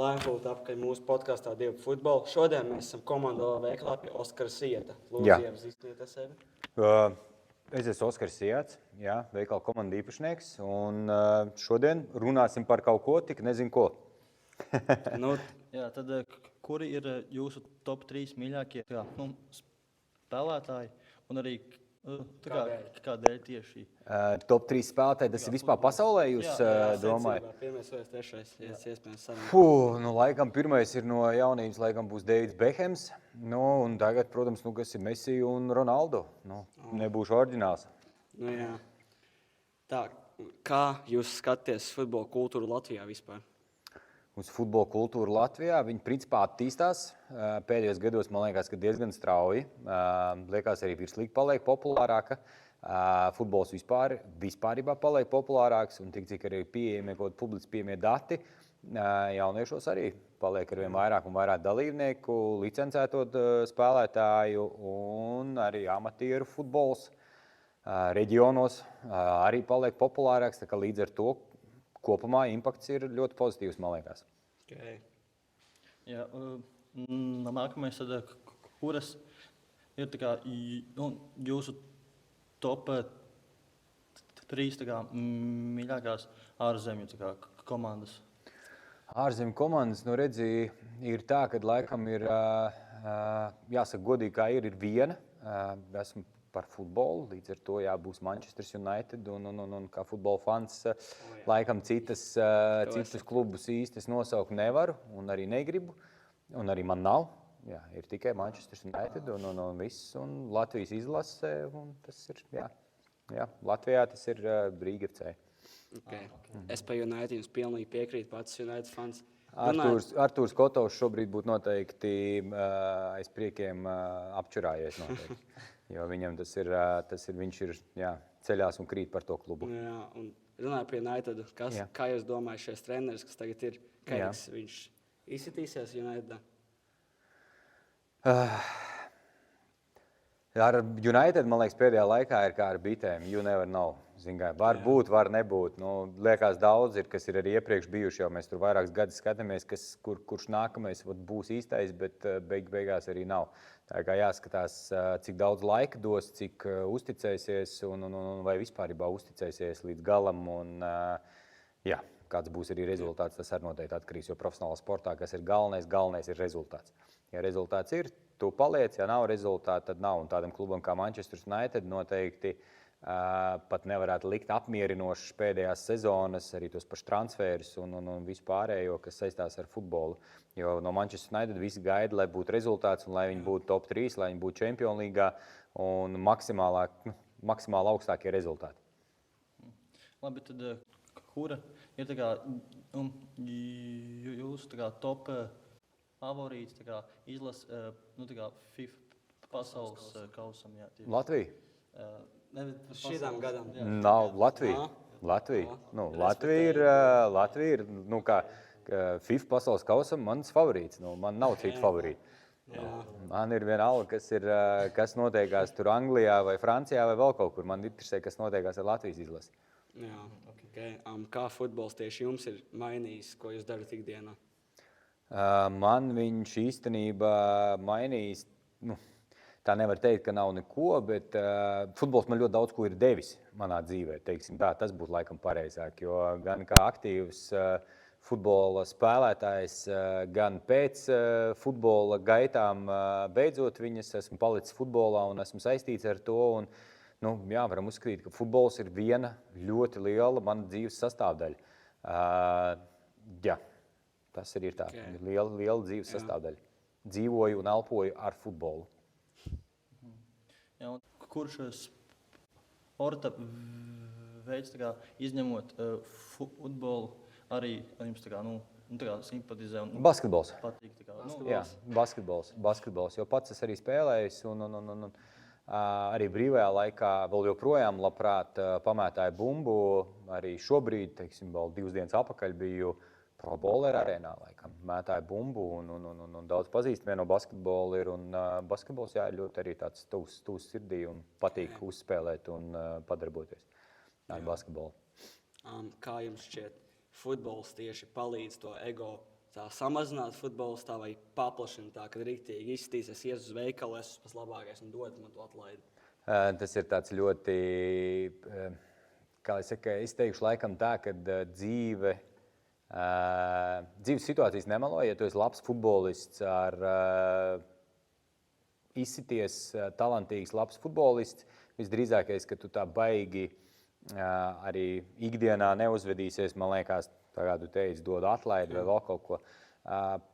Laimīgi būt atpakaļ mūsu podkāstā Divu futbolu. Šodien mēs esam komandā veiklā pie Oskara Sieta. Lūdzu, iepazīstiniet sevi. Es esmu Oskars Siets, veikala komanda īpašnieks, un šodien runāsim par kaut ko, tik nezinu ko. Tad kuri ir jūsu top 3 mīļākie spēlētāji un arī kādēļ tieši? Top 3 spēlētāji, tas ir vispār pasaulē, jūs domājat? Pirmais vai trešais, iespējams sarunāt. Laikam pirmais ir no jaunības, laikam būs Deivids Bekhams, un tagad, protams, kas ir Messi un Ronaldo. Nebūšu oriģināls. Tā, kā jūs skatāties futbola kultūru Latvijā vispār? Uz futbola kultūru Latvijā, viņi principā attīstās. Pēdējos gados, man liekas, ka diezgan strauji. Liekas, arī virslīga paliek populārāka. Futbols vispārībā paliek populārāks, un cik arī pieejamie kaut publiski pieejamie dati, jauniešos arī paliek arvien vairāk un vairāk dalībnieku, licencētot spēlētāju, un arī amatieru futbols reģionos arī paliek populārāks, tā kā līdz ar to kopumā impakts ir ļoti pozitīvs, man liekas. Okay. Nākamais, kuras ir jūsu top 3 mīļākās ārzemju komandas? Ārzemju komandas, redzi, ir tā, ka laikam ir, jāsaka godīgi, kā ir viena. Esmu par futbolu, līdz ar to būs Manchester United, un kā futbola fans laikam citas klubus īsti nosaukt nevaru, un arī negribu, un arī man nav. Ir tikai Manchester United, un viss, un Latvijas izlase, un tas ir, Latvijā tas ir Riga FC. Okay. Es par United jums pilnīgi piekrītu, pats United fans. Artūrs Kotovs šobrīd būtu noteikti aiz priekiem apčurājies noteikti. Jo viņam tas ir, viņš ir ceļās un krīt par to klubu. Un runāju pie United, kā jūs domājat šies treneris, kas tagad ir, viņš izsitīsies Unitedā? Ar United, man liekas, pēdējā laikā ir kā ar bitēm. You never know. Var būt, var nebūt. Liekas, daudz ir, kas ir arī iepriekš bijuši, jau mēs tur vairākus gadus skatāmies, kurš nākamais būs īstais, bet beigās arī nav. Tā kā jāskatās, cik daudz laika dos, cik uzticēsies un vai vispārībā uzticēsies līdz galam. Kāds būs arī rezultāts, tas arī noteikti atkarīgs, jo profesionālā sportā, kas ir galvenais ir rezultāts. Ja rezultāts ir, tu paliec, ja nav rezultāta, tad nav. Un tādam klubam kā Manchester United noteikti pat nevarētu likt apmierinošas pēdējās sezonas, arī tos pašus transferus un vispārējo, kas saistās ar futbolu. Jo no Manchester United visi gaida, lai būtu rezultāts un lai viņi būtu top 3, lai viņi būtu Champions līgā un maksimāli augstākie rezultāti. Labi, tad kura ir jūsu top favorīts izlas FIFA pasaules kausam? Latvija? Šitām gadam. Nav Latvija. Latvija ir, kā FIFA pasaules kausam mans favorīts. Man nav citu favorītu. Man ir vienalga, kas notiekās tur Anglijā vai Francijā vai vēl kaut kur. Man interesē, kas notiekās ar Latvijas izlasi. Kā futbols tieši jums ir mainījis, ko jūs darat ikdienā? Man viņš īstenībā mainījis, tā nevar teikt, ka nav neko, bet futbols man ļoti daudz ko ir devis manā dzīvē, teiksim tā, tas būtu laikam pareizāk, jo gan kā aktīvs futbola spēlētājs, gan pēc futbola gaitām beidzot viņas esmu palicis futbolā un esmu saistīts ar to, un varam uzskatīt, ka futbols ir viena ļoti liela mana dzīves sastāvdaļa. Tas ir tā, liela dzīves sastāvdaļa. Dzīvoju un elpoju ar futbolu. Kurš sporta veids, izņemot futbolu, arī jums simpatizē un basketbols. Patīk? Basketbols, jo pats es arī spēlējis un arī brīvajā laikā vēl joprojām labprāt pamētāju bumbu. Arī šobrīd, teiksim, vēl 2 dienas atpakaļ biju Pro Bowler arēnā, laikam, mētāju bumbu un daudz pazīstami no basketbola ir. Un basketbols ir ļoti arī tāds tuvs sirdī un patīk uzspēlēt un padarboties ar basketbolu. Kā jums šķiet, futbols tieši palīdz to ego tā samazināt futbolistā vai paplašināt tā, kad rīktīgi izskatīsies, ies uz veikalu, es esmu pats labākais un dod man to atlaidi? Tas ir tāds ļoti, kā es saku, es teikšu laikam tā, ka dzīves situācijas nemelo, ja tu esi labs futbolists ar izsities talantīgs labs futbolists, visdrīzākais, ka tu tā baigi arī ikdienā neuzvedīsies, man liekas, tā kā tu teici, dod atlaidi vai vēl kaut ko.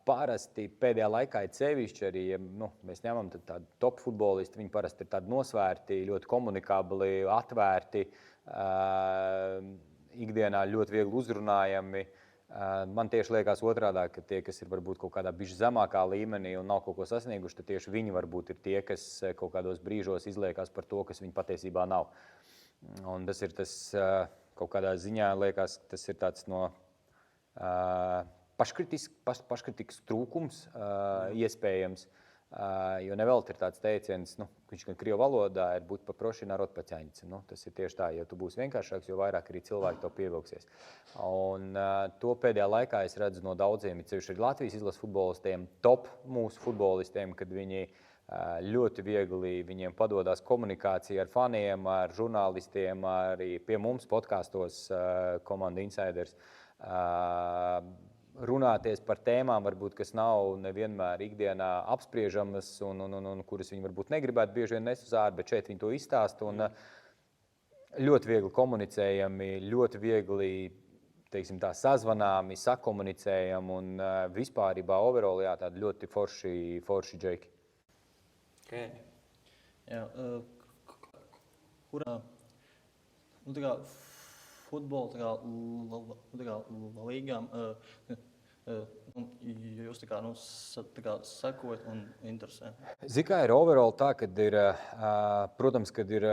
Parasti pēdējā laikā ir sevišķi arī, ja mēs ņemam tādu top futbolistu, viņi parasti ir tādi nosvērti, ļoti komunikabli, atvērti, ikdienā ļoti viegli uzrunājami. Man tieši liekas otrādā, ka tie, kas ir varbūt kaut kādā bišķi zemākā līmenī un nav kaut ko sasnieguši, tad tieši viņi varbūt ir tie, kas kaut kādos brīžos izliekās par to, kas viņi patiesībā nav. Un tas ir tas kaut kādā ziņā, liekas, tas ir tāds no paškritikas trūkums iespējams, jo nevelti ir tāds teiciens, viņš gan krievu valodā ir būt paproši narod paķaņci. Tas ir tieši tā, jo tu būsi vienkāršāks, jo vairāk arī cilvēki to pievilksies. Un to pēdējā laikā es redzu no daudziem, ir arī Latvijas izlases futbolistiem, top mūsu futbolistiem, kad viņi ļoti viegli viņiem padodas komunikācija ar faniem, ar žurnālistiem, arī pie mums podkastos Komanda Insiders. Runāties par tēmām, varbūt, kas nav nevienmēr ikdienā apspriežamas un kuras viņi varbūt negribētu bieži vien nes uz ārā, bet šeit viņi to izstāsta un ļoti viegli komunicējami, ļoti viegli, teiksim tā, sazvanāmi, sakomunicējami un vispārībā overall, jā, tādi ļoti forši džeki. Okay. Jā, kurā, tā kā futbola līgām, jūs tā kā sekojat un interesē? Zini, kā ir overall tā, kad ir, protams, kad ir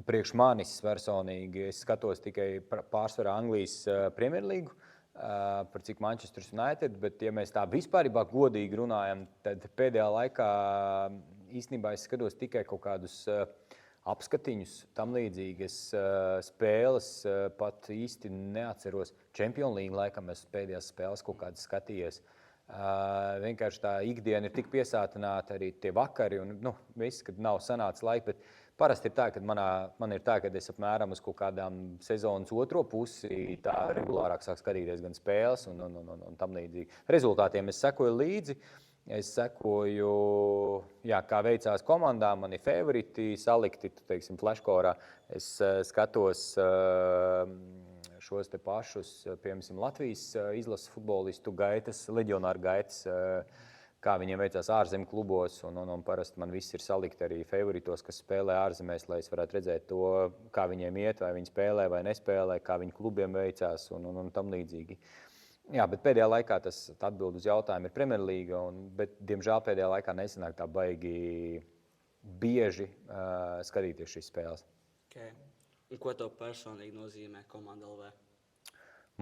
priekš manis personīgi, es skatos tikai pārsvarā Anglijas Premjerlīgu, par cik Manchester United, bet ja mēs tā vispārībā godīgi runājam, tad pēdējā laikā īstenībā es skatos tikai kaut kādus apskatiņus, tam līdzīgas spēles, pat īsti neatceros. Champions League laikam es pēdējās spēles kaut kādas skatījies. Vienkārši tā ikdiena ir tik piesātināta, arī tie vakari un viss, kad nav sanācis laika, bet parasti ir tā, ka man ir tā, ka es apmēram uz kaut kādām sezonas otro pusi tā regulārāk sāk skatīties gan spēles un tam līdzīgi. Rezultātiem es sekoju līdzi. Es sekoju, kā veicās komandām, mani favoriti salikti, teiksim, flashkorā. Es skatos šos te pašus, piemēram, Latvijas izlases futbolistu gaitas, leģionāru gaitas, kā viņiem veicās ārzemju klubos, un parasti man viss ir salikti arī favoritos, kas spēlē ārzemēs, lai es varētu redzēt to, kā viņiem iet, vai viņi spēlē vai nespēlē, kā viņu klubiem veicās un tam līdzīgi. Jā, bet pēdējā laikā tas atbild uz jautājumu ir Premjerlīga, bet, diemžēl, pēdējā laikā nesanāk tā baigi bieži skatīties šīs spēles. Okay. Un ko tev personīgi nozīmē Komanda LV?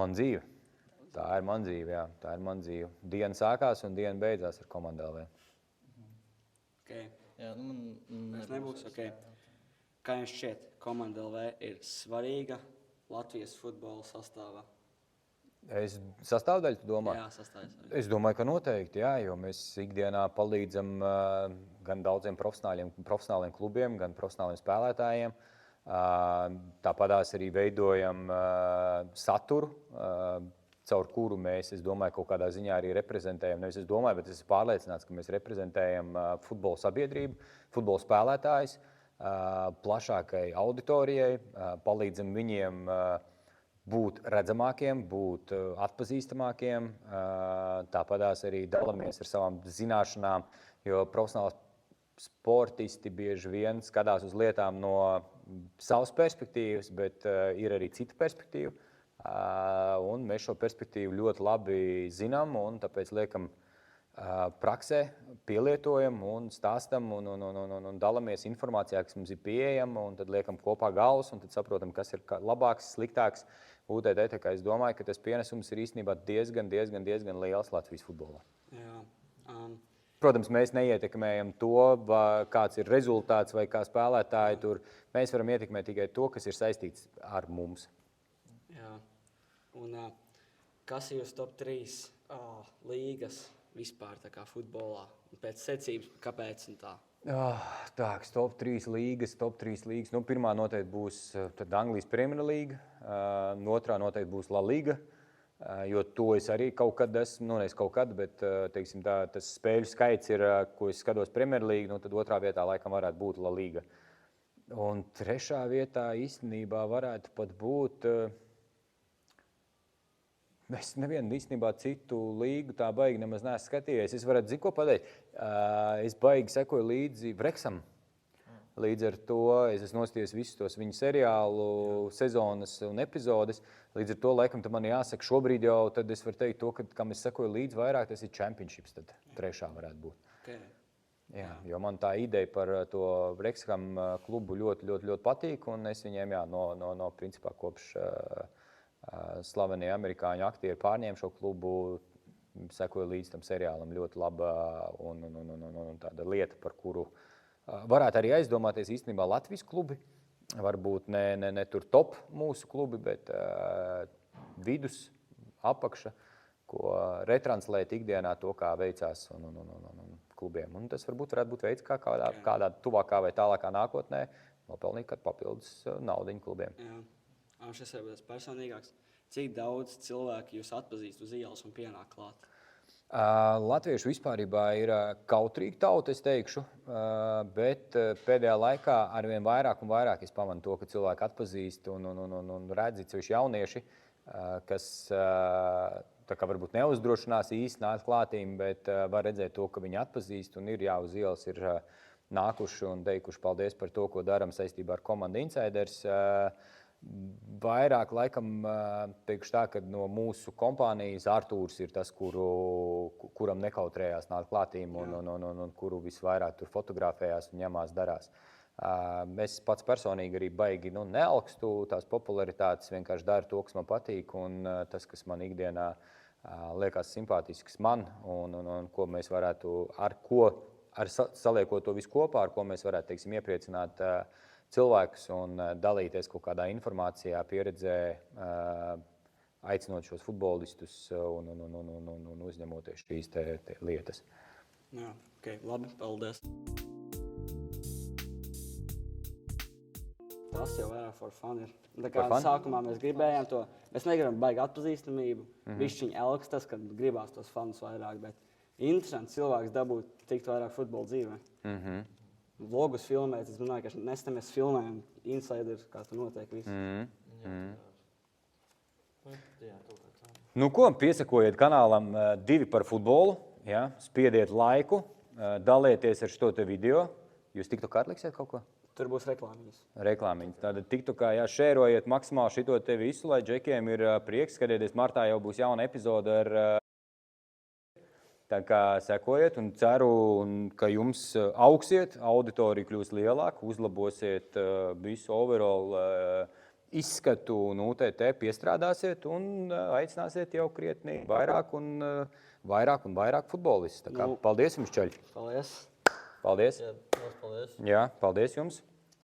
Man dzīve. Tā ir man dzīve, jā. Tā ir man dzīve. Diena sākās un diena beidzās ar Komanda LV. Okay. Jā, tas nebūs. Okay. Kā jums šķiet, Komanda LV ir svarīga Latvijas futbola sastāvā? Sastāvdaļa, tu domā? Jā, sastāvdaļa. Es domāju, ka noteikti, jā, jo mēs ikdienā palīdzam gan daudziem profesionāliem klubiem, gan profesionāliem spēlētājiem. Tāpatās arī veidojam saturu, caur kuru mēs, es domāju, kaut kādā ziņā arī reprezentējam. Nevis es domāju, bet es esmu pārliecināts, ka mēs reprezentējam futbola sabiedrību, futbola spēlētājus, plašākai auditorijai, palīdzam viņiem būt redzamākiem, būt atpazīstamākiem, tāpatās arī dalāmies ar savām zināšanām, jo profesionāli sportisti bieži vien skatās uz lietām no savas perspektīvas, bet ir arī cita perspektīva, un mēs šo perspektīvu ļoti labi zinām, un tāpēc liekam praksē, pielietojam un stāstam un dalāmies informācijā, kas mums ir pieejama, un tad liekam kopā galvas, un tad saprotam, kas ir labāks, sliktāks. UTT, tā kā es domāju, ka tas pienesums ir īstenībā diezgan liels Latvijas futbolā. Jā. Protams, mēs neietekmējam to, kāds ir rezultāts vai kā spēlētāji tur. Mēs varam ietekmēt tikai to, kas ir saistīts ar mums. Jā. Un kas ir jūs top 3 Līgas vispār tā kā futbolā. Pēc secības, kāpēc un tā? Tā, top 3 līgas. Nu, pirmā noteikti būs tad Anglijas Premier League, otrā noteikti būs La Liga, jo to es arī kaut kad esmu, nu nevis kaut kad, bet teiksim, tā, tas spēļu skaits ir, ko es skatos Premier League, nu, tad otrā vietā laikam varētu būt La Liga. Un trešā vietā īstenībā varētu pat būt... Es nevienu īstenībā citu līgu tā baigi nemaz neesmu skatījies. Es varētu ko pateikt. Es baigi sekoju līdzi Wrexham. Līdz ar to es esmu noskatījies visus tos viņu seriālu, sezonas un epizodes. Līdz ar to laikam man jāsaka šobrīd jau, tad es varu teikt to, ka, kam es sekoju līdzi vairāk, tas ir Championships, tad trešā varētu būt. Okay. Jā, jo man tā ideja par to Wrexham klubu ļoti patīk, un es viņiem no principā kopš slavenie amerikāņu aktieri pārņēma šo klubu, sekoja līdz tam seriālam ļoti laba un tāda lieta, par kuru varētu arī aizdomāties īstenībā Latvijas klubi. Varbūt ne tur top mūsu klubi, bet vidus, apakša, ko retranslēt ikdienā to, kā veicās un klubiem. Un tas varētu būt veids, kā kādā tuvākā vai tālākā nākotnē nopelnīt kādu papildus naudiņu klubiem. Jā. Šis ir personīgāks. Cik daudz cilvēku jūs atpazīst uz ielas un pienāk klāt? Latviešu vispārībā ir kautrīga tauta, es teikšu, bet pēdējā laikā arvien vairāk un vairāk es pamanu to, ka cilvēki atpazīst un redz sevišķi jaunieši, kas tā kā varbūt neuzdrošinās īsti nākt klātīm, bet var redzēt to, ka viņi atpazīst un ir uz ielas ir nākuši un teikuši paldies par to, ko daram saistībā ar komandu Insiders. Vairāk laikam teikšu tā, ka no mūsu kompānijas Artūrs ir tas, kuram nekautrējās nākt klātīm un kuru visvairāk tur fotografējās un ņemās darās. Es pats personīgi arī baigi nealkstu tās popularitātes, vienkārši daru to, kas man patīk un tas, kas man ikdienā liekas simpātisks man un ko mēs varētu, saliekot to visu kopā, ar ko mēs varētu, teiksim, iepriecināt cilvēkus un dalīties kaut kādā informācijā, pieredzē, aicinot šos futbolistus un uzņemoties šīs te lietas. Jā, ok, labi, paldies. Tas jau vairāk for fun ir. Tā kā sākumā mēs gribējām to, mēs negribam baigi atpazīstamību, bišķiņ elks tas, kad gribās tos fanus vairāk, bet interesanti cilvēks dabūt tikt vairāk futbola dzīvē. Vlogus filmēt, es domāju, ka nesen mēs filmējam Insider, kā tur notiek viss. Nu ko, piesakojiet kanālam 2 par futbolu, ja? Spiediet laiku, dalieties ar šo te video. Jūs TikTokā atliksiet kaut ko? Tur būs reklāmiņas. Reklāmiņas. Tātad TikTokā šērojiet maksimāli šito te visu, lai džekiem ir prieks. Skatieties, martā jau būs jauna epizode ar... Tā kā sekojiet un ceru, ka jums augsiet, auditorija kļūs lielāka, uzlabosiet visu overall izskatu un UTT piestrādāsiet un aicināsiet jau krietni vairāk un vairāk futbolists. Tā kā paldies jums, čaļi! Paldies! Paldies! Paldies! Jā, paldies jums!